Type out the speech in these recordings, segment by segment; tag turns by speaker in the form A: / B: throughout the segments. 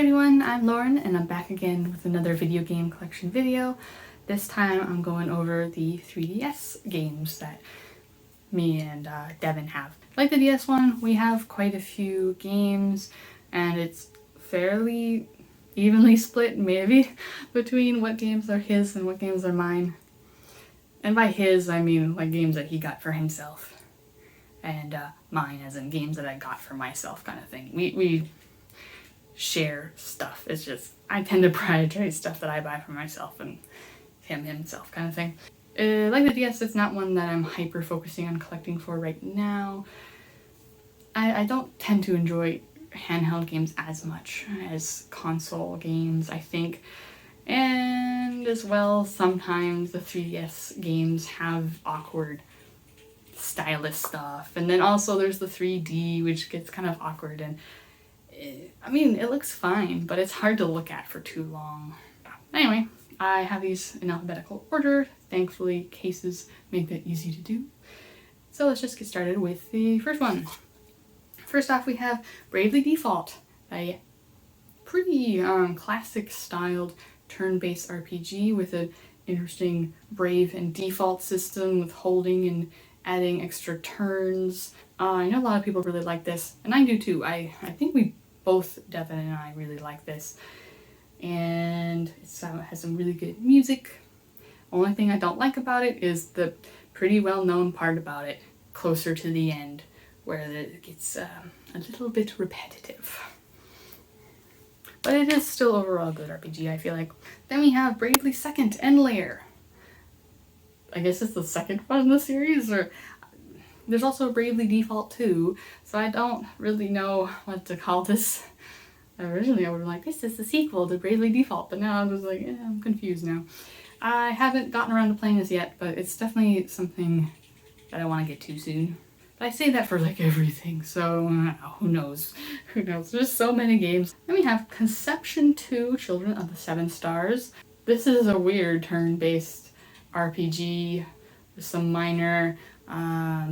A: everyone, I'm Lauren and I'm back again with another video game collection video. This time I'm going over the 3DS games that me and Devin have. Like the DS one, we have quite a few games and it's fairly evenly split maybe between what games are his and what games are mine. And by his, I mean like games that he got for himself. And mine as in games that I got for myself kind of thing. We share stuff. It's just, I tend to prioritize stuff that I buy for myself and himself kind of thing. Like the DS, it's not one that I'm hyper focusing on collecting for right now. I don't tend to enjoy handheld games as much as console games, I think. And as well, sometimes the 3DS games have awkward stylus stuff. And then also there's the 3D, which gets kind of awkward and I mean, it looks fine, but it's hard to look at for too long. Anyway, I have these in alphabetical order. Thankfully, cases make that easy to do. So let's just get started with the first one. First off, we have Bravely Default, a pretty classic styled turn-based RPG with an interesting Brave and Default system with holding and adding extra turns. I know a lot of people really like this, and I do too. I think we both, Devin and I, really like this. And it has some really good music. Only thing I don't like about it is the pretty well-known part about it, closer to the end, where it gets a little bit repetitive. But it is still overall a good RPG, I feel like. Then we have Bravely Second Endlayer. I guess it's the second one in the series, or there's also Bravely Default 2, so I don't really know what to call this. Originally I would have like, this is the sequel to Bravely Default, but now I'm just like, I'm confused now. I haven't gotten around to playing this yet, but it's definitely something that I want to get to soon. But I say that for like everything, so who knows? Who knows? There's so many games. Then we have Conception 2, Children of the Seven Stars. This is a weird turn-based RPG with some minor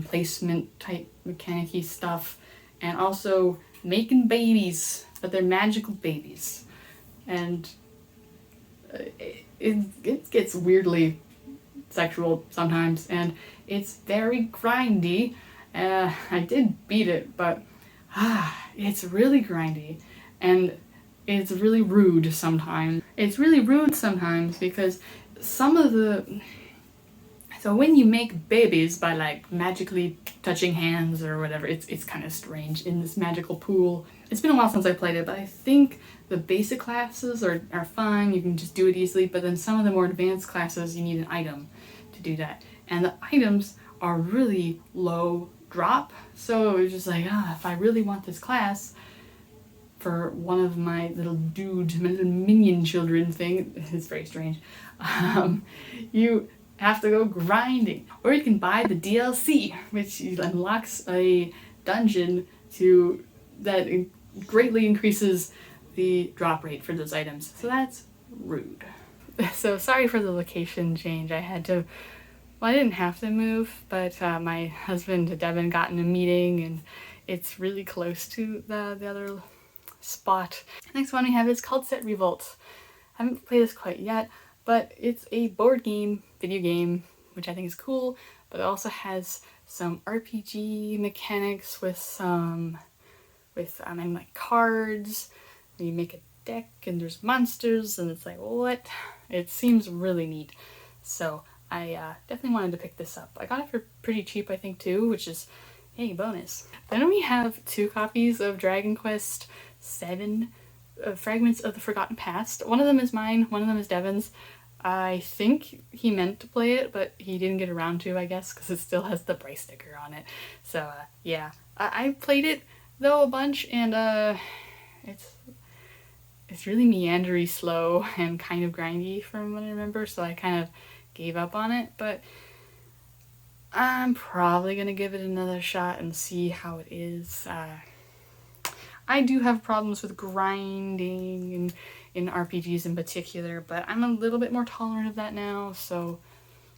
A: placement type mechanic-y stuff, and also making babies, but they're magical babies. And it gets weirdly sexual sometimes, and it's very grindy. I did beat it, but it's really grindy, and it's really rude sometimes. It's really rude sometimes because some of the... So when you make babies by like magically touching hands or whatever, it's kind of strange in this magical pool. It's been a while since I played it, but I think the basic classes are fine, you can just do it easily, but then some of the more advanced classes you need an item to do that. And the items are really low drop, so it's just like, if I really want this class for one of my little my little minion children thing, it's very strange, you have to go grinding. Or you can buy the DLC, which unlocks a dungeon that greatly increases the drop rate for those items. So that's rude. So sorry for the location change. I didn't have to move, but my husband Devin got in a meeting and it's really close to the other spot. Next one we have is Called Set Revolt. I haven't played this quite yet, but it's a board game, video game, which I think is cool, but it also has some RPG mechanics with like cards, and you make a deck and there's monsters and it's like, what? It seems really neat. So I definitely wanted to pick this up. I got it for pretty cheap, I think, too, which is, hey, bonus. Then we have 2 copies of Dragon Quest VII, Fragments of the Forgotten Past. One of them is mine, one of them is Devin's. I think he meant to play it, but he didn't get around to, I guess, because it still has the Bryce sticker on it. So, yeah. I played it, though, a bunch, and it's really meandery slow and kind of grindy from what I remember, so I kind of gave up on it, but I'm probably gonna give it another shot and see how it is. I do have problems with grinding and in RPGs in particular, but I'm a little bit more tolerant of that now, so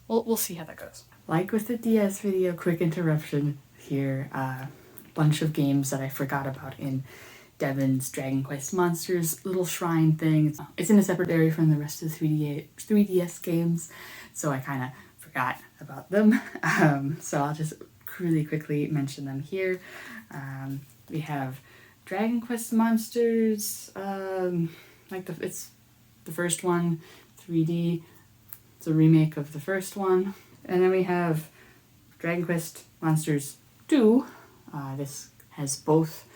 A: we'll see how that goes. Like with the DS video, quick interruption here. Bunch of games that I forgot about in Devin's Dragon Quest Monsters little shrine thing. It's in a separate area from the rest of the 3DS games, so I kind of forgot about them. So I'll just really quickly mention them here. We have Dragon Quest Monsters, it's the first one, 3D. It's a remake of the first one. And then we have Dragon Quest Monsters 2. This has both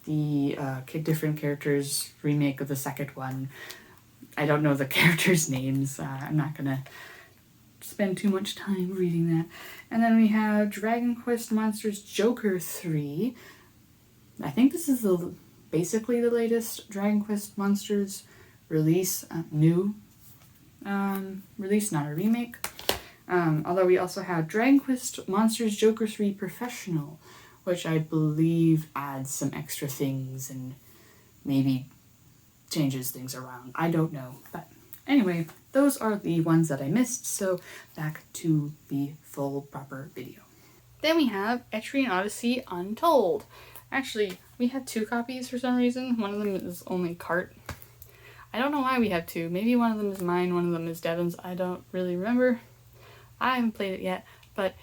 A: the different characters remake of the second one. I don't know the characters' names. I'm not gonna spend too much time reading that. And then we have Dragon Quest Monsters Joker 3. I think this is basically the latest Dragon Quest Monsters release, new release, not a remake. Although we also have Dragon Quest Monsters Joker 3 Professional, which I believe adds some extra things and maybe changes things around. I don't know. But anyway, those are the ones that I missed, so back to the full proper video. Then we have Etrian Odyssey Untold. Actually, we have 2 copies for some reason. One of them is only cart. I don't know why we have 2. Maybe one of them is mine, one of them is Devin's. I don't really remember. I haven't played it yet, but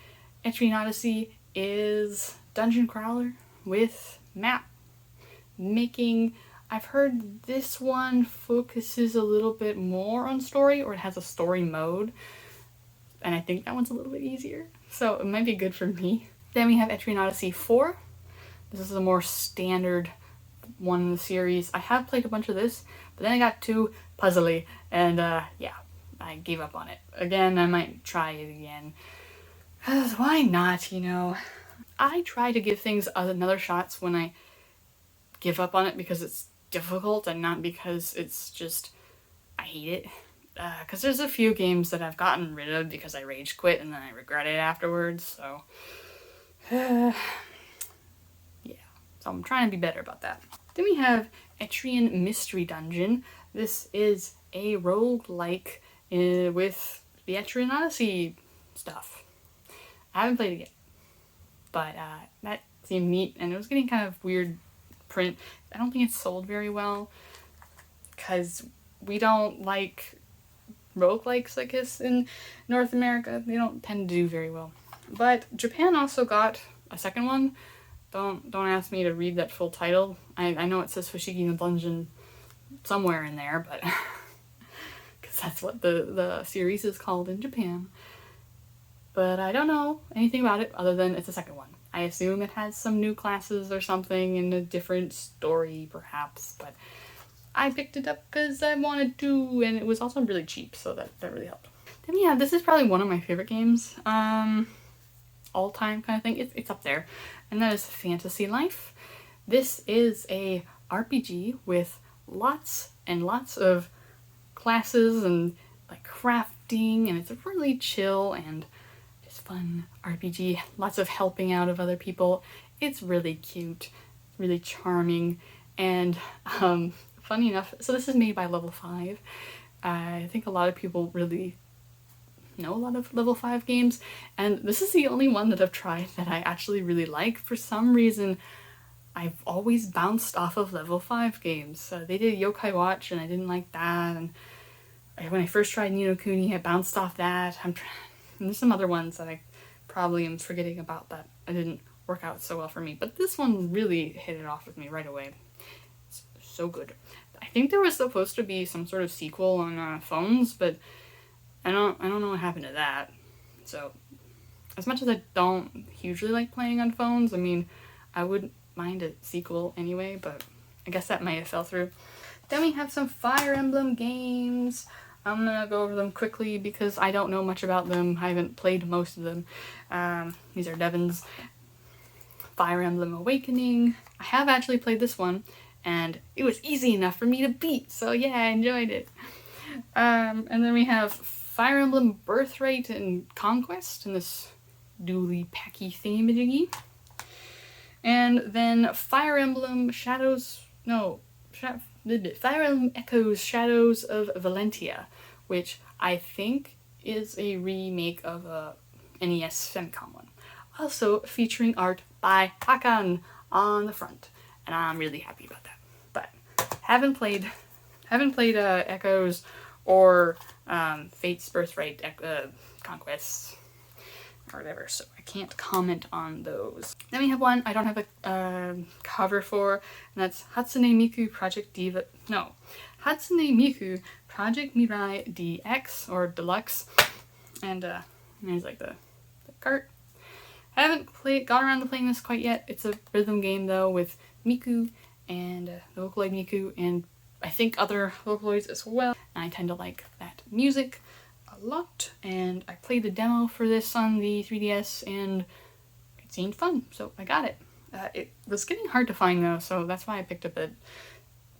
A: Etrian Odyssey is dungeon crawler with map making. I've heard this one focuses a little bit more on story, or it has a story mode, and I think that one's a little bit easier, so it might be good for me. Then we have Etrian Odyssey 4. This is a more standard one in the series. I have played a bunch of this, but then I got too puzzly, and yeah, I gave up on it. Again, I might try it again. 'Cause why not, you know? I try to give things another shots when I give up on it because it's difficult and not because it's just, I hate it. Because there's a few games that I've gotten rid of because I rage quit and then I regret it afterwards, so yeah, so I'm trying to be better about that. Then we have Etrian Mystery Dungeon. This is a roguelike with the Etrian Odyssey stuff. I haven't played it yet, but that seemed neat, and it was getting kind of weird print. I don't think it's sold very well because we don't like roguelikes, I guess, in North America. They don't tend to do very well. But Japan also got a second one. Don't ask me to read that full title. I know it says Fushigi no Dungeon somewhere in there, but because that's what the series is called in Japan. But I don't know anything about it other than it's a second one. I assume it has some new classes or something and a different story, perhaps, but I picked it up because I wanted to, and it was also really cheap, so that really helped. Then yeah, this is probably one of my favorite games, all-time kind of thing. It's up there, and that is Fantasy Life. This is a RPG with lots and lots of classes and like crafting, and it's a really chill and just fun RPG. Lots of helping out of other people. It's really cute, really charming, and funny enough, so this is made by Level 5. I think a lot of people really know a lot of Level 5 games, and this is the only one that I've tried that I actually really like. For some reason, I've always bounced off of Level 5 games. They did Yokai Watch, and I didn't like that, and when I first tried Ni no Kuni, I bounced off that. And there's some other ones that I probably am forgetting about that I didn't work out so well for me, but this one really hit it off with me right away. It's so good. I think there was supposed to be some sort of sequel on phones, but I don't know what happened to that. So, as much as I don't hugely like playing on phones, I mean, I wouldn't mind a sequel anyway, but I guess that might have fell through. Then we have some Fire Emblem games. I'm gonna go over them quickly because I don't know much about them. I haven't played most of them. These are Devin's. Fire Emblem Awakening. I have actually played this one, and it was easy enough for me to beat, so yeah, I enjoyed it. And then we have Fire Emblem Birthright and Conquest in this dually packy thingy-majiggy. And then Fire Emblem Fire Emblem Echoes Shadows of Valentia, which I think is a remake of a NES Famicom one. Also featuring art by Hakan on the front. and I'm really happy about that. But haven't played Echoes or Fate's Birthright Conquest or whatever, so I can't comment on those. Then we have one I don't have a cover for, and that's Hatsune Miku Project Diva. No, Hatsune Miku Project Mirai DX or Deluxe, and there's like the cart. I haven't got around to playing this quite yet. It's a rhythm game though with Miku and the Vocaloid Miku, and I think other Vocaloids as well. And I tend to like that music a lot, and I played the demo for this on the 3DS and it seemed fun, so I got it. It was getting hard to find though, so that's why I picked up the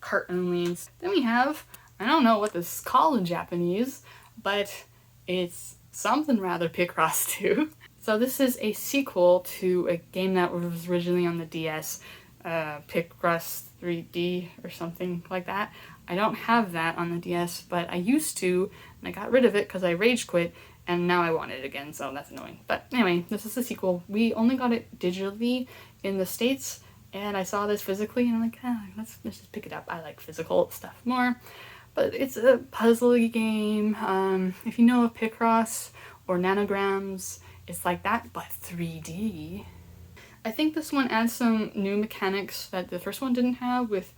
A: cart only. Then we have, I don't know what this is called in Japanese, but it's something rather Picross 2. So this is a sequel to a game that was originally on the DS, Picross 3D or something like that. I don't have that on the DS, but I used to, and I got rid of it because I rage quit, and now I want it again, so that's annoying. But anyway, this is the sequel. We only got it digitally in the States, and I saw this physically, and I'm like, let's just pick it up. I like physical stuff more. But it's a puzzly game. If you know of Picross or Nanograms, it's like that, but 3D. I think this one adds some new mechanics that the first one didn't have, with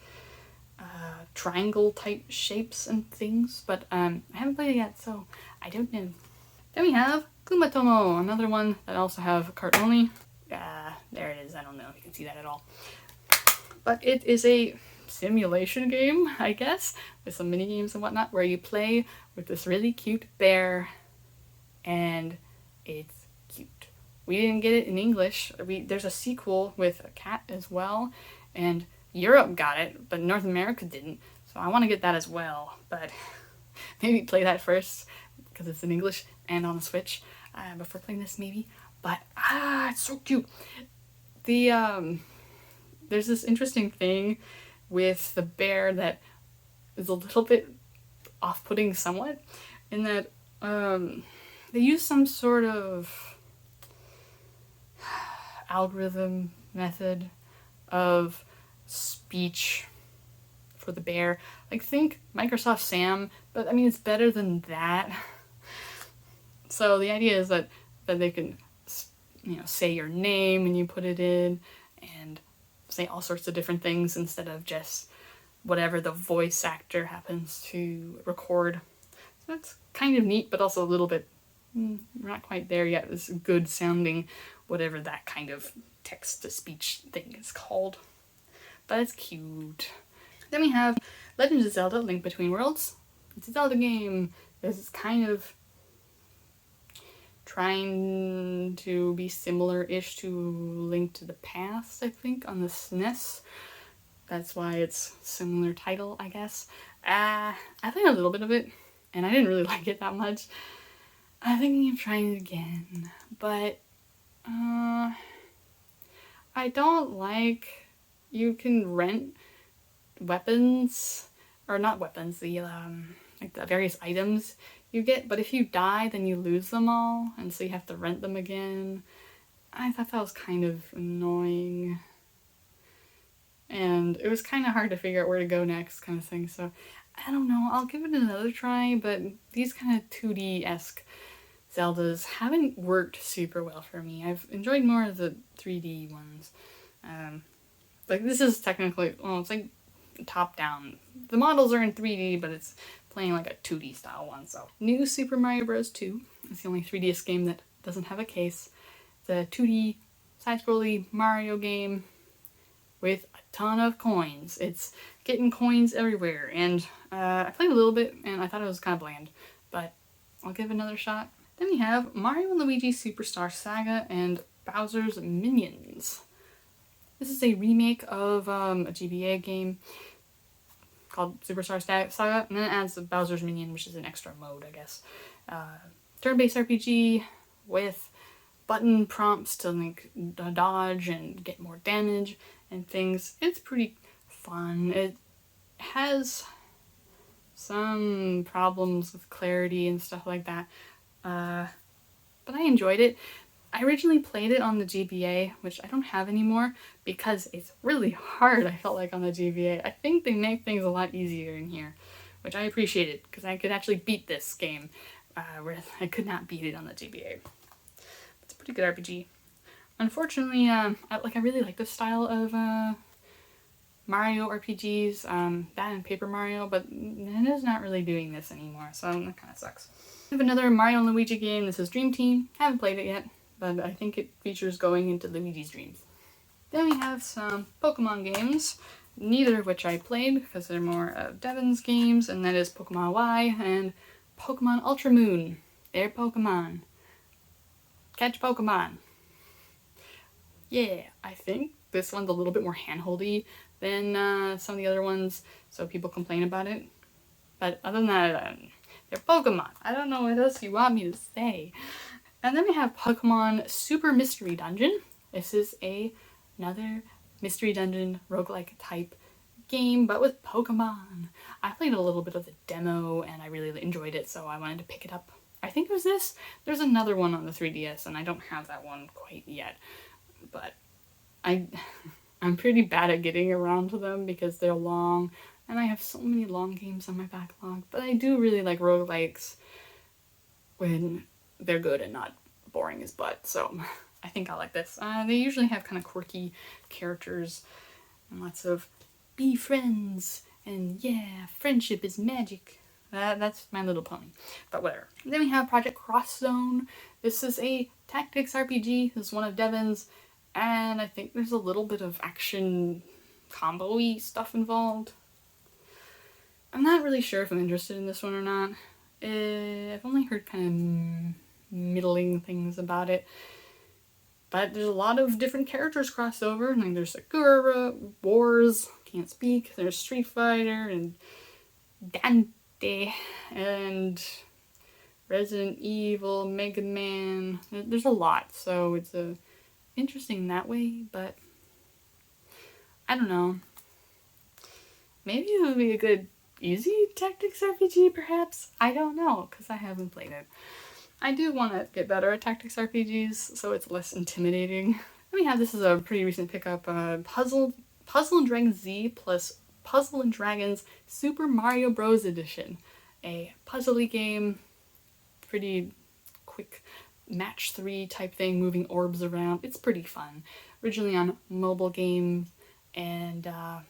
A: triangle type shapes and things, but I haven't played it yet, so I don't know. Then we have Kumatomo, another one that also have cart only. There it is. I don't know if you can see that at all. But it is a simulation game, I guess, with some mini games and whatnot, where you play with this really cute bear, and it's cute. We didn't get it in English. There's a sequel with a cat as well, and Europe got it, but North America didn't, so I want to get that as well, but maybe play that first, because it's in English and on the Switch, before playing this maybe. But, it's so cute. There's this interesting thing with the bear that is a little bit off-putting somewhat, in that they use some sort of algorithm method of speech for the bear. Like, think Microsoft Sam, but I mean, it's better than that. So the idea is that they can, say your name and you put it in, and say all sorts of different things instead of just whatever the voice actor happens to record. So that's kind of neat, but also a little bit, we're not quite there yet. It's good sounding, whatever that kind of text-to-speech thing is called. But it's cute. Then we have Legend of Zelda: Link Between Worlds. It's a Zelda game. This is kind of trying to be similar-ish to Link to the Past, I think, on the SNES. That's why it's similar title, I guess. I played a little bit of it, and I didn't really like it that much. I'm thinking of trying it again, but I don't like, you can rent weapons, or not weapons, the like the various items you get, but if you die then you lose them all, and so you have to rent them again. I thought that was kind of annoying, and it was kind of hard to figure out where to go next, kind of thing. So I don't know, I'll give it another try, but these kind of 2D-esque Zeldas haven't worked super well for me. I've enjoyed more of the 3D ones. Like, this is technically, well, it's like top-down. The models are in 3D, but it's playing like a 2D style one, so. New Super Mario Bros. 2 is the only 3DS game that doesn't have a case. The 2D side-scrolly Mario game with a ton of coins. It's getting coins everywhere, and I played a little bit, and I thought it was kind of bland, but I'll give it another shot. Then we have Mario & Luigi Superstar Saga and Bowser's Minions. This is a remake of a GBA game called Superstar Saga, and then it adds the Bowser's Minion, which is an extra mode, I guess. Turn-based RPG with button prompts to like dodge and get more damage and things. It's pretty fun. It has some problems with clarity and stuff like that, but I enjoyed it. I originally played it on the GBA, which I don't have anymore because it's really hard, I felt like, on the GBA. I think they make things a lot easier in here, which I appreciated because I could actually beat this game, where I could not beat it on the GBA. It's a pretty good RPG. Unfortunately, I really like this style of Mario RPGs, that and Paper Mario, but Nintendo's not really doing this anymore, so that kind of sucks. We have another Mario and Luigi game. This is Dream Team. Haven't played it yet, but I think it features going into Luigi's dreams. Then we have some Pokemon games, neither of which I played because they're more of Devin's games, and that is Pokemon Y and Pokemon Ultra Moon. They're Pokemon. Catch Pokemon. Yeah, I think this one's a little bit more handholdy than some of the other ones, so people complain about it. But other than that, they're Pokemon. I don't know what else you want me to say. And then we have Pokemon Super Mystery Dungeon. This is another Mystery Dungeon roguelike type game, but with Pokemon. I played a little bit of the demo and I really enjoyed it, so I wanted to pick it up. I think it was this. There's another one on the 3DS and I don't have that one quite yet, but I'm pretty bad at getting around to them because they're long and I have so many long games on my backlog, but I do really like roguelikes when they're good and not boring as butt, so I think I like this. They usually have kind of quirky characters and lots of be friends and yeah, friendship is magic. That's My Little Pony, but whatever. Then we have Project Cross Zone. This is a tactics RPG. This is one of Devin's, and I think there's a little bit of action combo-y stuff involved. I'm not really sure if I'm interested in this one or not. I've only heard kind of middling things about it. But there's a lot of different characters crossed over. Like there's Sakura, Wars, can't speak. There's Street Fighter and Dante and Resident Evil, Mega Man. There's a lot, so it's interesting that way, but I don't know. Maybe it would be a good easy tactics RPG, perhaps? I don't know, because I haven't played it. I do want to get better at tactics RPGs, so it's less intimidating. Then we have, this is a pretty recent pickup, Puzzle and Dragons Z plus Puzzle and Dragons Super Mario Bros. Edition. A puzzly game, pretty quick match 3 type thing, moving orbs around. It's pretty fun. Originally on mobile games, and I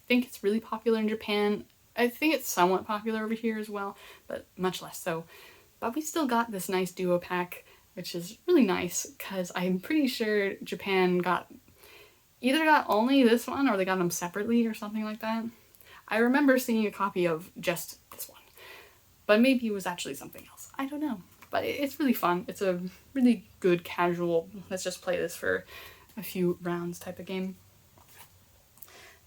A: think it's really popular in Japan. I think it's somewhat popular over here as well, but much less so. But we still got this nice duo pack, which is really nice, because I'm pretty sure Japan either got only this one or they got them separately or something like that. I remember seeing a copy of just this one, but maybe it was actually something else. I don't know. But it's really fun. It's a really good casual, let's just play this for a few rounds type of game.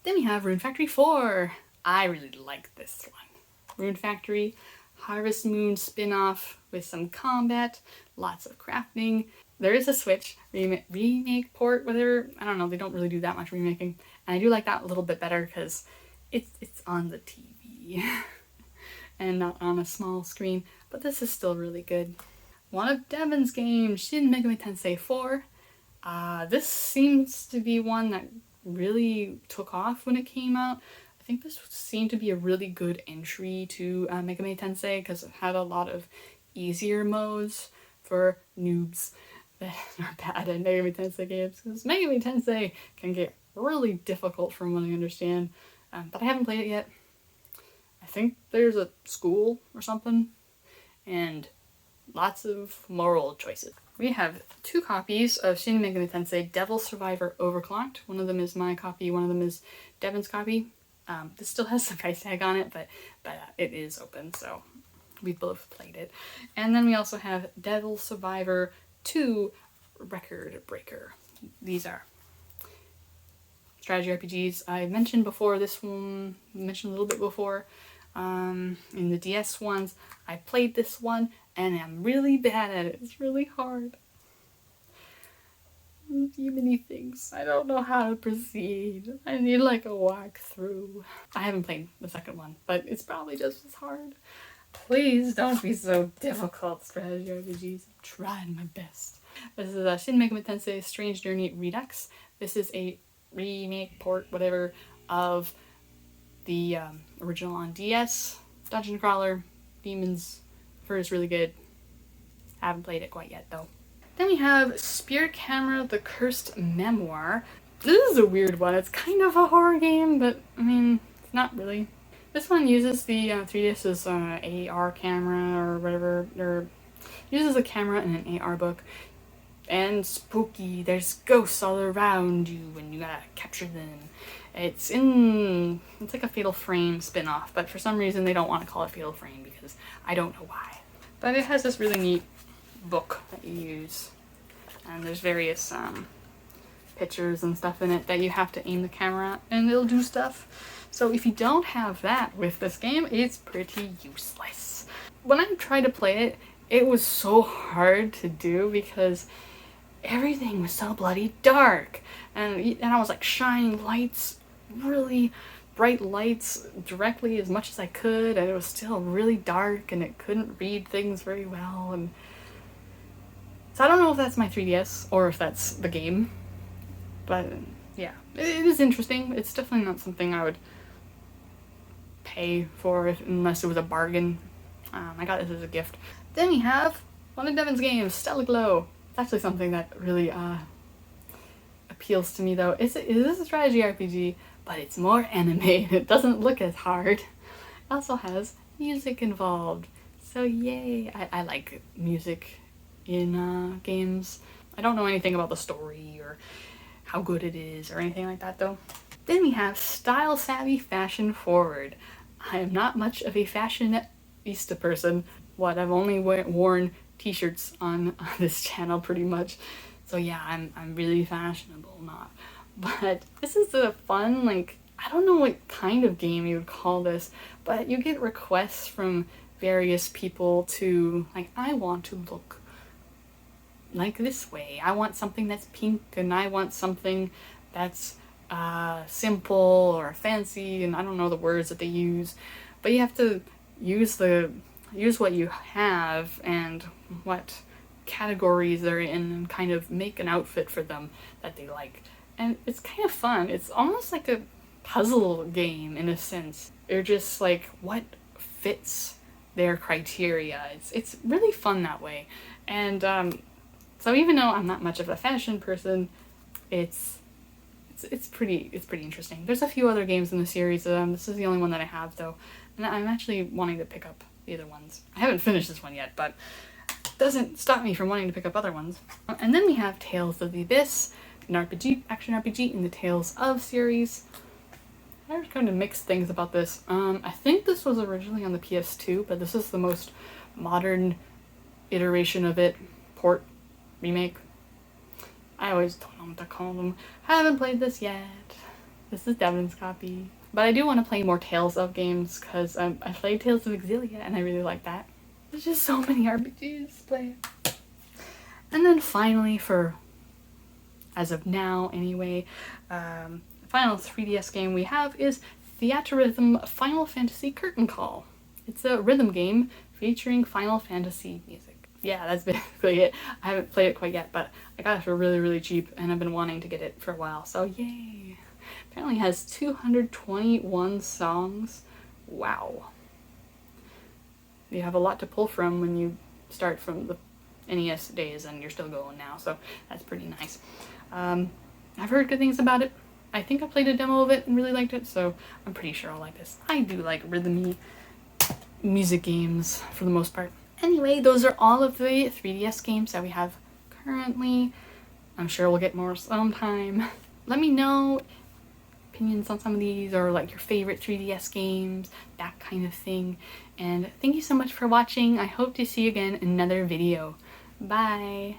A: Then we have Rune Factory 4. I really like this one. Rune Factory, Harvest Moon spin-off with some combat, lots of crafting. There is a Switch remake port, whatever. I don't know, they don't really do that much remaking. And I do like that a little bit better because it's on the TV and not on a small screen. But this is still really good. One of Devin's games, Shin Megami Tensei 4. This seems to be one that really took off when it came out. I think this seemed to be a really good entry to Megami Tensei because it had a lot of easier modes for noobs that are bad at Megami Tensei games, because Megami Tensei can get really difficult from what I understand, but I haven't played it yet. I think there's a school or something, and lots of moral choices. We have 2 copies of Shin Megami Tensei Devil Survivor Overclocked. One of them is my copy, one of them is Devin's copy. This still has the price tag on it, but it is open, so we both played it. And then we also have Devil Survivor 2 Record Breaker. These are strategy RPGs. I mentioned before, this one, mentioned a little bit before, in the DS ones. I played this one, and I'm really bad at it. It's really hard. Too many things. I don't know how to proceed. I need like a walkthrough. I haven't played the second one, but it's probably just as hard. Please don't be so difficult, strategy RPGs. I'm trying my best. This is a Shin Megami Tensei Strange Journey Redux. This is a remake, port, whatever, of the original on DS. Dungeon crawler, demons. I've heard it's really good. I haven't played it quite yet though. Then we have Spirit Camera: The Cursed Memoir. This is a weird one. It's kind of a horror game, but I mean, it's not really. This one uses the 3DS's AR camera or whatever, or uses a camera in an AR book. And spooky, there's ghosts all around you and you gotta capture them. It's like a Fatal Frame spin-off, but for some reason they don't want to call it Fatal Frame because I don't know why. But it has this really neat book that you use, and there's various pictures and stuff in it that you have to aim the camera at and it'll do stuff. So if you don't have that with this game, it's pretty useless. When I tried to play it, it was so hard to do because everything was so bloody dark, and I was like shining lights, really bright lights directly as much as I could, and it was still really dark and it couldn't read things very well. And so I don't know if that's my 3DS or if that's the game, but yeah, it is interesting. It's definitely not something I would pay for unless it was a bargain. I got this as a gift. Then we have one of Devin's games, Stellar Glow. It's actually something that really appeals to me though. It is a strategy RPG, but it's more anime. It doesn't look as hard. It also has music involved. So yay! I like music in games. I don't know anything about the story or how good it is or anything like that though. Then we have Style Savvy Fashion Forward. I am not much of a fashionista person. I've only worn t-shirts on this channel pretty much. So yeah, I'm really fashionable, not. But this is a fun, like, I don't know what kind of game you would call this, but you get requests from various people to, like, I want to look like this way. I want something that's pink, and I want something that's simple or fancy, and I don't know the words that they use, but you have to use what you have and what categories they're in and kind of make an outfit for them that they like. And it's kind of fun. It's almost like a puzzle game in a sense. You're just like, what fits their criteria? It's really fun that way. And so even though I'm not much of a fashion person, it's pretty interesting. There's a few other games in the series. This is the only one that I have though, and I'm actually wanting to pick up the other ones. I haven't finished this one yet, but it doesn't stop me from wanting to pick up other ones. And then we have Tales of the Abyss, an RPG, action RPG in the Tales of series. I was kind of mixed things about this. I think this was originally on the PS2, but this is the most modern iteration of it. Port, remake. I always don't know what to call them. I haven't played this yet. This is Devin's copy. But I do want to play more Tales of games because I played Tales of Exilia and I really like that. There's just so many RPGs to play. And then finally, as of now anyway, the final 3DS game we have is Theatrhythm Final Fantasy Curtain Call. It's a rhythm game featuring Final Fantasy music. Yeah, that's basically it. I haven't played it quite yet, but I got it for really, really cheap and I've been wanting to get it for a while, so yay! Apparently has 221 songs. Wow. You have a lot to pull from when you start from the NES days and you're still going now, so that's pretty nice. I've heard good things about it. I think I played a demo of it and really liked it, so I'm pretty sure I'll like this. I do like rhythmy music games for the most part. Anyway, those are all of the 3DS games that we have currently. I'm sure we'll get more sometime. Let me know opinions on some of these, or like your favorite 3DS games, that kind of thing. And thank you so much for watching. I hope to see you again in another video. Bye!